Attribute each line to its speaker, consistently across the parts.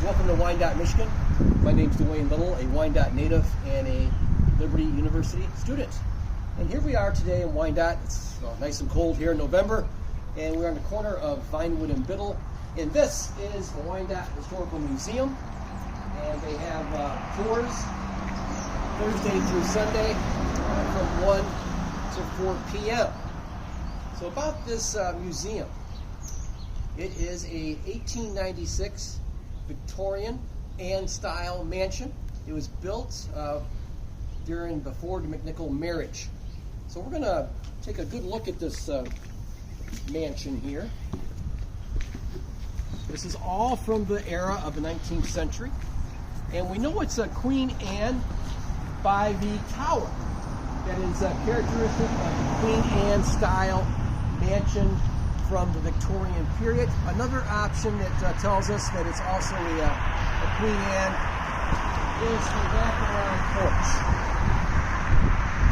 Speaker 1: Welcome to Wyandotte, Michigan. My name's Dwayne Little, a Wyandotte native and a Liberty University student. And here we are today in Wyandotte. It's nice and cold here in November, and we're on the corner of Vinewood and Biddle. And this is the Wyandotte Historical Museum, and they have tours Thursday through Sunday from 1 to 4 p.m. So about this museum, it is a 1896 Victorian and style mansion. It was built before the MacNichol marriage. So we're going to take a good look at this mansion here. This is all from the era of the 19th century. And we know it's a Queen Anne by the tower. That is characteristic of the Queen Anne style mansion from the Victorian period. Another option that tells us that it's also a Queen Anne is the wraparound porch.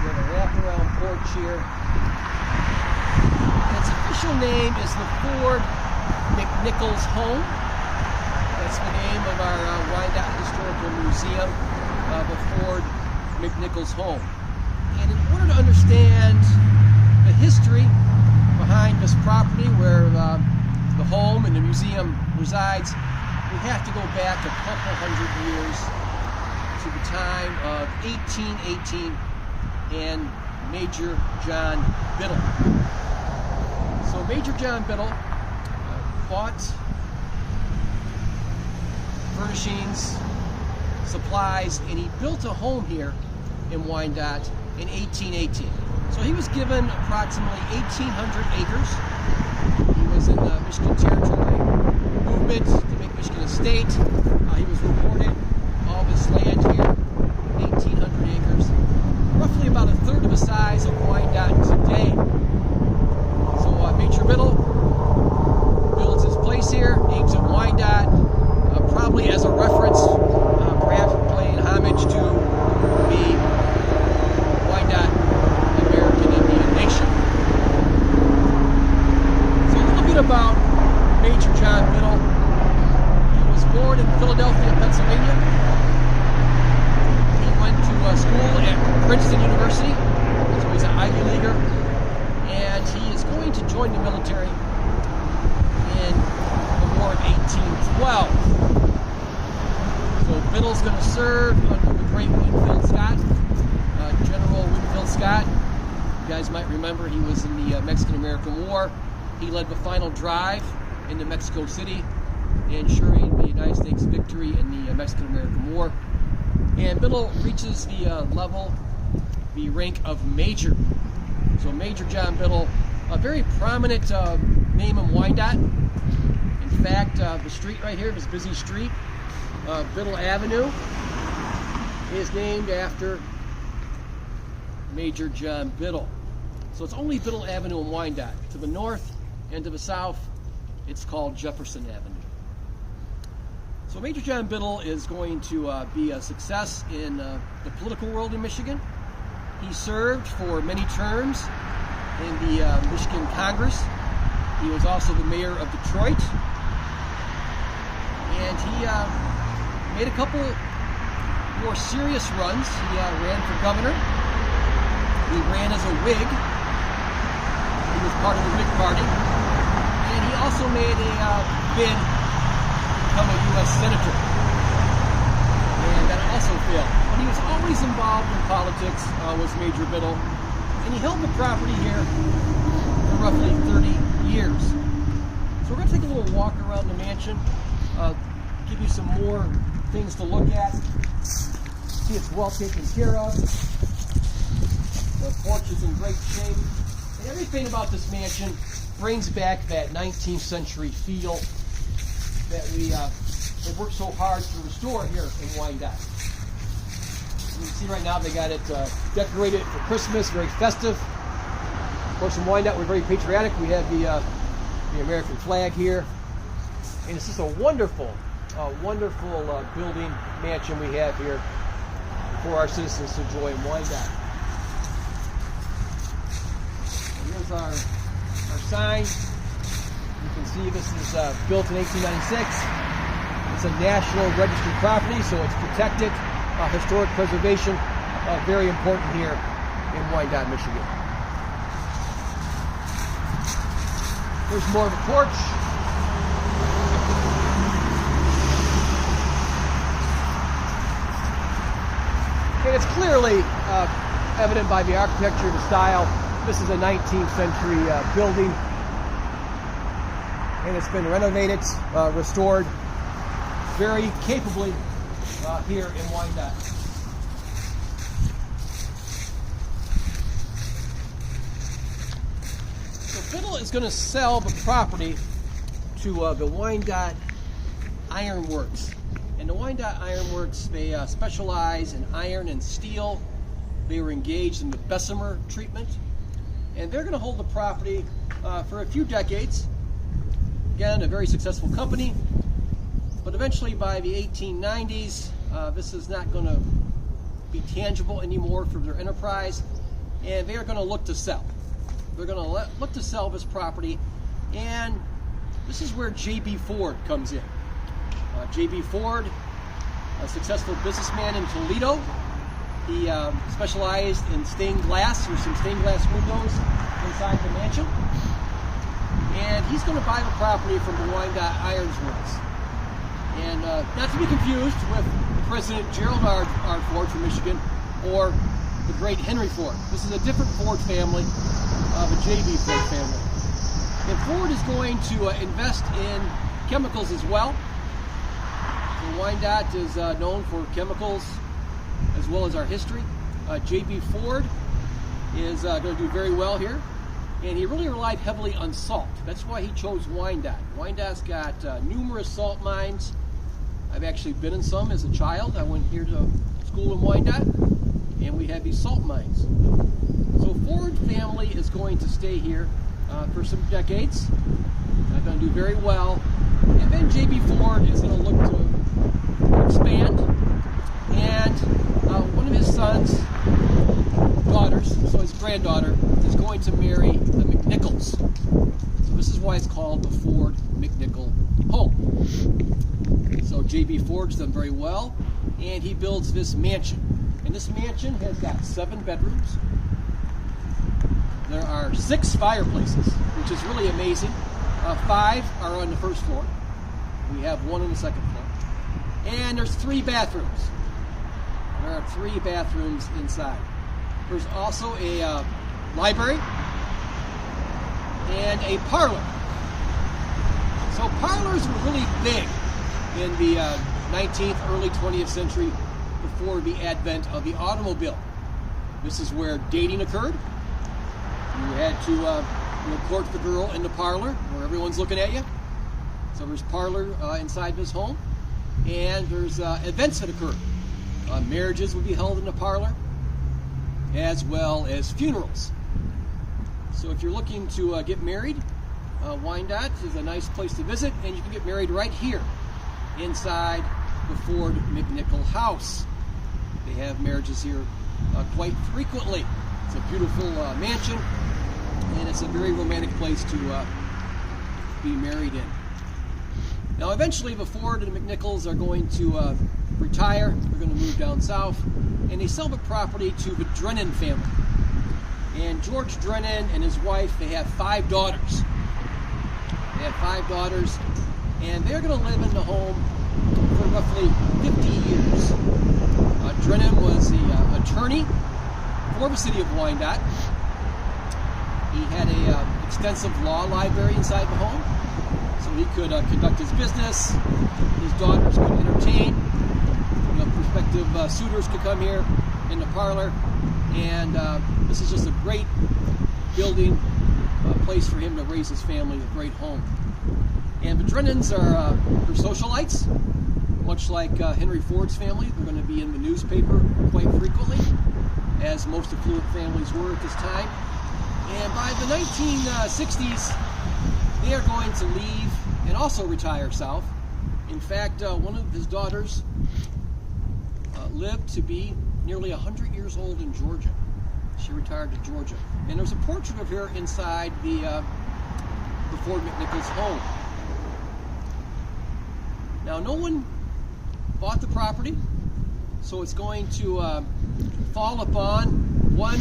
Speaker 1: We have a wraparound porch here. Its official name is the Ford MacNichol's Home. That's the name of our Wyandotte Historical Museum, the Ford MacNichol's Home. And in order to understand the history behind this property where the home and the museum resides, we have to go back a couple hundred years to the time of 1818 and Major John Biddle. So Major John Biddle bought furnishings, supplies, and he built a home here in Wyandotte in 1818. So he was given approximately 1,800 acres. He was in the Michigan Territory movement to make Michigan a state. He was rewarded all this land here, 1,800 acres, roughly about a third of the size of Wyandotte today. So Major Biddle builds his place here, names it Wyandotte, probably as a reference, perhaps paying homage to the Wyandotte American Indian Nation. So a little bit about Major John Biddle. He was born in Philadelphia, Pennsylvania. He went to school at Princeton University, so he's an Ivy Leaguer, and he is going to join the military in the War of 1812. So Biddle's going to serve under the great Winfield Scott, General Winfield Scott. You guys might remember he was in the Mexican-American War. He led the final drive into Mexico City, ensuring the United States victory in the Mexican-American War. And Biddle reaches the rank of Major. So Major John Biddle, a very prominent name in Wyandotte. In fact, the street right here, this busy street, Biddle Avenue, is named after Major John Biddle. So it's only Biddle Avenue in Wyandotte. To the north and to the south, it's called Jefferson Avenue. So Major John Biddle is going to be a success in the political world in Michigan. He served for many terms in the Michigan Congress. He was also the mayor of Detroit. And he made a couple more serious runs. He ran for governor. He ran as a Whig. He was part of the Whig Party. And he also made a bid to become a U.S. Senator. And that also failed. But he was always involved in politics, was Major Biddle. And he held the property here for roughly 30 years. So we're going to take a little walk around the mansion, give you some more things to look at. See, it's well taken care of. The porch is in great shape. And everything about this mansion brings back that 19th century feel that we have worked so hard to restore here in Wyandotte. You can see right now they got it decorated for Christmas, very festive. Of course, in Wyandotte, we're very patriotic. We have the American flag here. And it's just a wonderful building, mansion we have here for our citizens to enjoy in Wyandotte. And here's our sign. You can see this is built in 1896. It's a national registered property, so it's protected. Historic preservation, very important here in Wyandotte, Michigan. Here's more of the porch. And it's clearly evident by the architecture, the style. This is a 19th century building, and it's been renovated, restored very capably here in Wyandotte. So Little is going to sell the property to the Wyandotte Iron Works. And the Wyandotte Iron Works, they specialize in iron and steel. They were engaged in the Bessemer treatment. And they're going to hold the property for a few decades. Again, a very successful company. But eventually by the 1890s, this is not going to be tangible anymore for their enterprise. And they are going to look to sell. They're going to look to sell this property. And this is where J.B. Ford comes in. J.B. Ford, a successful businessman in Toledo. He specialized in stained glass. There's some stained glass windows inside the mansion. And he's going to buy the property from the Wyandotte Iron Works. And not to be confused with President Gerald R. Ford from Michigan or the great Henry Ford. This is a different Ford family, the J.B. Ford family. And Ford is going to invest in chemicals as well. So Wyandotte is known for chemicals as well as our history. J.B. Ford is going to do very well here. And he really relied heavily on salt. That's why he chose Wyandotte. Wyandotte's got numerous salt mines. I've actually been in some as a child. I went here to school in Wyandotte, and we had these salt mines. So Ford family is going to stay here for some decades. They're going to do very well. And then J.B. Ford is going to look to expand. And one of his son's daughters, so his granddaughter, is going to marry the MacNichols. So this is why it's called the Ford MacNichol home. So J.B. Ford's done very well, and he builds this mansion. And this mansion has got 7 bedrooms. There are 6 fireplaces, which is really amazing. 5 are on the first floor. We have 1 on the second floor. And there's 3 bathrooms. There are 3 bathrooms inside. There's also a library and a parlor. So parlors were really big in the 19th, early 20th century before the advent of the automobile. This is where dating occurred. You had to court the girl in the parlor where everyone's looking at you. So there's parlor inside this home. And there's events that occurred. Marriages would be held in the parlor, as well as funerals. So if you're looking to get married, Wyandotte is a nice place to visit, and you can get married right here inside the Ford MacNichol house. They have marriages here quite frequently. It's a beautiful mansion, and it's a very romantic place to be married in. Now eventually the Ford and the MacNichols are going to retire. They're going to move down south, and they sell the property to the Drennan family. And George Drennan and his wife, they have 5 daughters. They have 5 daughters, and they're going to live in the home for roughly 50 years. Drennan was the attorney for the city of Wyandotte. He had an extensive law library inside the home, so he could conduct his business. His daughters could entertain. Prospective suitors could come here in the parlor, and this is just a great building, place for him to raise his family, a great home. And the Drennans are they're socialites, much like Henry Ford's family. They're going to be in the newspaper quite frequently, as most affluent families were at this time. And by the 1960s, they are going to leave and also retire south. In fact, one of his daughters lived to be nearly 100 years old in Georgia. She retired to Georgia. And there's a portrait of her inside the Ford MacNichol's home. Now, no one bought the property, so it's going to fall upon one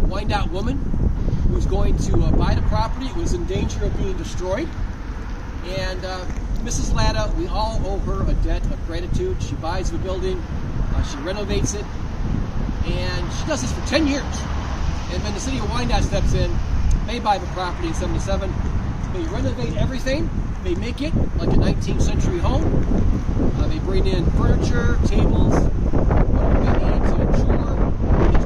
Speaker 1: Wyandotte woman who's going to buy the property. It was in danger of being destroyed. And Mrs. Latta, we all owe her a debt of gratitude. She buys the building, she renovates it, and she does this for 10 years. And then the city of Wyandotte steps in, they buy the property in 77, they renovate everything, they make it like a 19th century home, they bring in furniture, tables, whatever they need to ensure